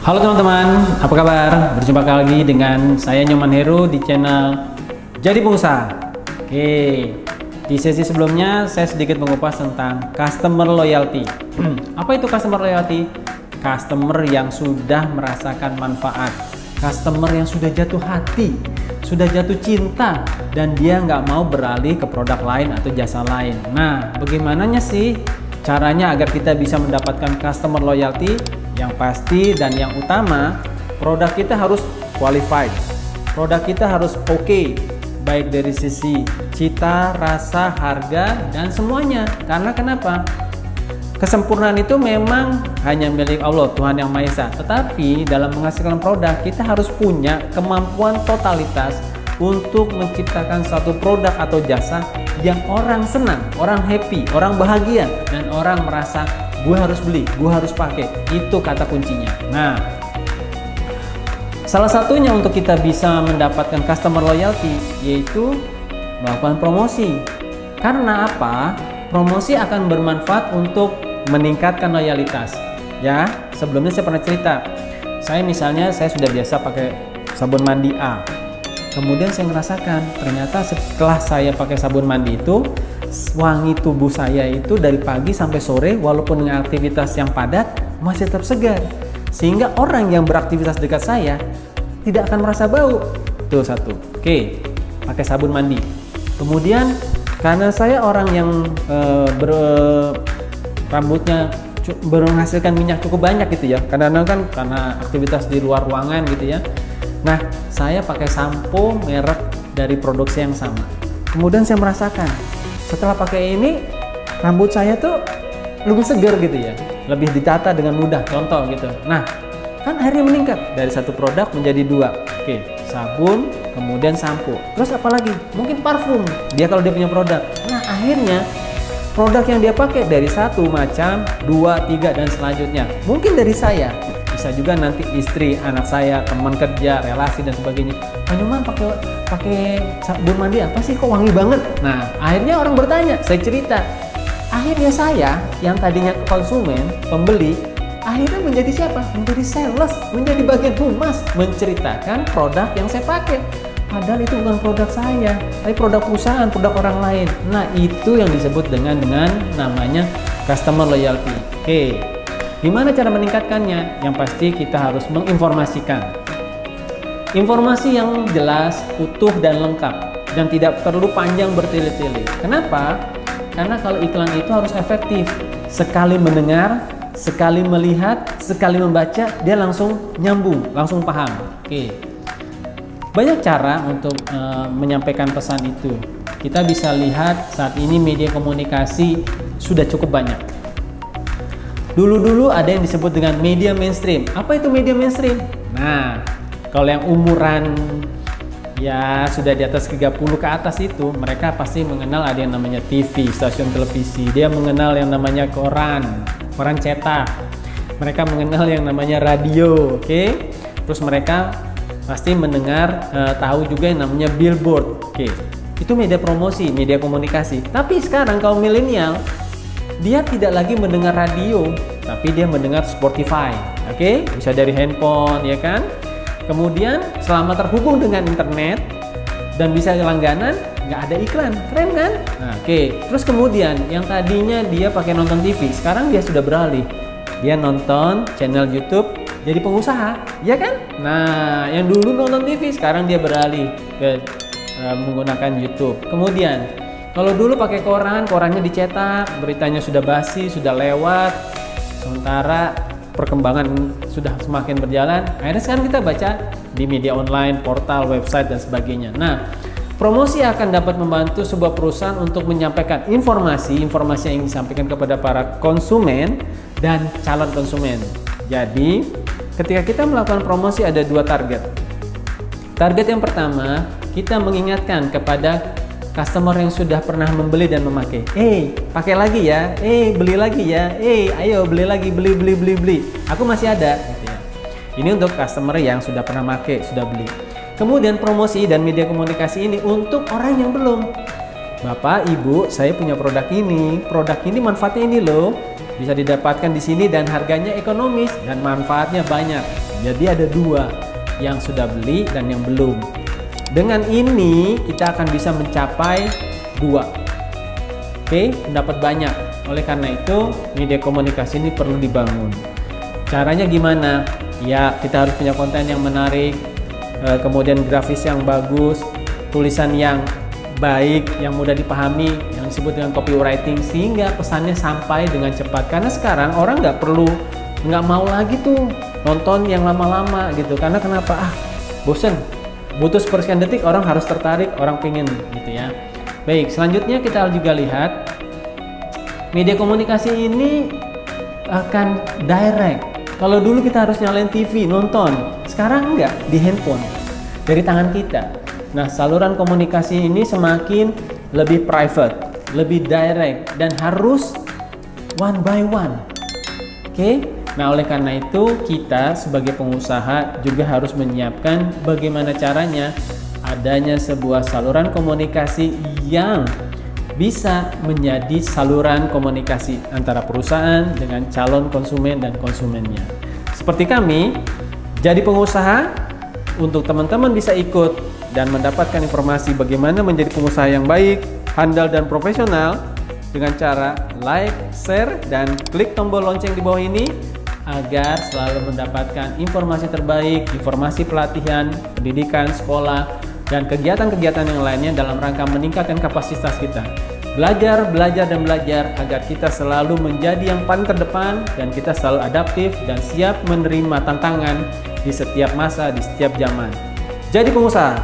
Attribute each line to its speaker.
Speaker 1: Halo teman-teman, apa kabar? Berjumpa lagi dengan saya Nyoman Heru di channel Jadi Pengusaha. Oke, di sesi sebelumnya saya sedikit mengupas tentang customer loyalty. Apa itu customer loyalty? Customer yang sudah merasakan manfaat, customer yang sudah jatuh hati, sudah jatuh cinta, dan dia nggak mau beralih ke produk lain atau jasa lain. Nah, bagaimananya sih caranya agar kita bisa mendapatkan customer loyalty? Yang pasti dan yang utama, produk kita harus qualified, produk kita harus oke, baik dari sisi cita, rasa, harga, dan semuanya. Karena kenapa? Kesempurnaan itu memang hanya milik Allah, Tuhan Yang Maha Esa. Tetapi dalam menghasilkan produk, kita harus punya kemampuan totalitas untuk menciptakan satu produk atau jasa yang orang senang, orang happy, orang bahagia, dan orang merasa gue harus beli, gue harus pakai. Itu kata kuncinya. Nah, salah satunya untuk kita bisa mendapatkan customer loyalty yaitu melakukan promosi. Karena apa? Promosi akan bermanfaat untuk meningkatkan loyalitas. Ya, sebelumnya saya pernah cerita. Saya sudah biasa pakai sabun mandi A. Kemudian saya merasakan ternyata setelah saya pakai sabun mandi itu, wangi tubuh saya itu dari pagi sampai sore walaupun dengan aktivitas yang padat masih tetap segar, sehingga orang yang beraktivitas dekat saya tidak akan merasa bau. Itu satu. Oke, pakai sabun mandi. Kemudian karena saya orang yang rambutnya menghasilkan minyak cukup banyak gitu ya, kadang-kadang kan karena aktivitas di luar ruangan gitu ya. Nah, saya pakai sampo merek dari produksi yang sama. Kemudian saya merasakan setelah pakai ini, rambut saya tuh lebih segar gitu ya, lebih ditata dengan mudah, contoh gitu. Nah, kan akhirnya meningkat dari satu produk menjadi dua. Oke, sabun, kemudian sampo. Terus apa lagi? Mungkin parfum. Dia kalau dia punya produk. Nah, akhirnya produk yang dia pakai dari satu macam, dua, tiga, dan selanjutnya. Mungkin dari saya, bisa juga nanti istri, anak saya, teman kerja, relasi, dan sebagainya. Pak Nyoman pakai sabun mandi apa sih kok wangi banget? Nah, akhirnya orang bertanya, saya cerita. Akhirnya saya yang tadinya konsumen, pembeli, akhirnya menjadi siapa? Menjadi sales, menjadi bagian humas, menceritakan produk yang saya pakai. Padahal itu bukan produk saya, tapi produk perusahaan, produk orang lain. Nah, itu yang disebut dengan namanya customer loyalty. Oke. Gimana cara meningkatkannya? Yang pasti kita harus menginformasikan. Informasi yang jelas, utuh, dan lengkap. Dan tidak perlu panjang bertele-tele. Kenapa? Karena kalau iklan itu harus efektif. Sekali mendengar, sekali melihat, sekali membaca, dia langsung nyambung, langsung paham. Oke. Banyak cara untuk menyampaikan pesan itu. Kita bisa lihat saat ini media komunikasi sudah cukup banyak. Dulu ada yang disebut dengan media mainstream. Apa itu media mainstream? Nah, kalau yang umuran ya sudah di atas 30 ke atas itu, mereka pasti mengenal ada yang namanya TV, stasiun televisi. Dia mengenal yang namanya koran cetak. Mereka mengenal yang namanya radio, oke? Terus mereka pasti mendengar, tahu juga yang namanya billboard, oke? Itu media promosi, media komunikasi. Tapi sekarang kaum milenial, dia tidak lagi mendengar radio, tapi dia mendengar Spotify, oke? Bisa dari handphone, ya kan? Kemudian selama terhubung dengan internet dan bisa langganan, nggak ada iklan, keren kan? Nah, oke. Terus kemudian yang tadinya dia pakai nonton TV, sekarang dia sudah beralih, dia nonton channel YouTube, jadi pengusaha, ya kan? Nah, yang dulu nonton TV, sekarang dia beralih ke menggunakan YouTube. Kemudian kalau dulu pakai koran, korannya dicetak, beritanya sudah basi, sudah lewat. Sementara perkembangan sudah semakin berjalan, akhirnya sekarang kita baca di media online, portal, website, dan sebagainya. Nah, promosi akan dapat membantu sebuah perusahaan untuk menyampaikan informasi yang disampaikan kepada para konsumen dan calon konsumen. Jadi, ketika kita melakukan promosi ada dua target. Target yang pertama, kita mengingatkan kepada customer yang sudah pernah membeli dan memakai. Pakai lagi ya. Beli lagi ya. Ayo beli lagi, beli. Aku masih ada. Gitu ya. Ini untuk customer yang sudah pernah pakai, sudah beli. Kemudian promosi dan media komunikasi ini untuk orang yang belum. Bapak, Ibu, saya punya produk ini manfaatnya ini loh. bisa didapatkan di sini dan harganya ekonomis dan manfaatnya banyak. Jadi ada dua, yang sudah beli dan yang belum. Dengan ini kita akan bisa mencapai dua. Oke, mendapat banyak. Oleh karena itu, media komunikasi ini perlu dibangun. Caranya gimana? Ya, kita harus punya konten yang menarik, kemudian grafis yang bagus, tulisan yang baik, yang mudah dipahami, yang disebut dengan copywriting, sehingga pesannya sampai dengan cepat. Karena sekarang orang nggak mau lagi tuh nonton yang lama-lama gitu. Karena kenapa? Bosen. Butuh sepersekian detik, orang harus tertarik, orang pingin gitu ya. Baik, selanjutnya kita juga lihat media komunikasi ini akan direct. Kalau dulu kita harus nyalain TV, nonton. Sekarang enggak, di handphone, dari tangan kita. Nah, saluran komunikasi ini semakin lebih private, lebih direct, dan harus one by one. Oke? Nah, oleh karena itu kita sebagai pengusaha juga harus menyiapkan bagaimana caranya adanya sebuah saluran komunikasi yang bisa menjadi saluran komunikasi antara perusahaan dengan calon konsumen dan konsumennya. Seperti kami, jadi pengusaha, untuk teman-teman bisa ikut dan mendapatkan informasi bagaimana menjadi pengusaha yang baik, handal dan profesional dengan cara like, share, dan klik tombol lonceng di bawah ini agar selalu mendapatkan informasi terbaik, informasi pelatihan, pendidikan, sekolah, dan kegiatan-kegiatan yang lainnya dalam rangka meningkatkan kapasitas kita. Belajar, dan belajar agar kita selalu menjadi yang paling terdepan dan kita selalu adaptif dan siap menerima tantangan di setiap masa, di setiap zaman. Jadi pengusaha,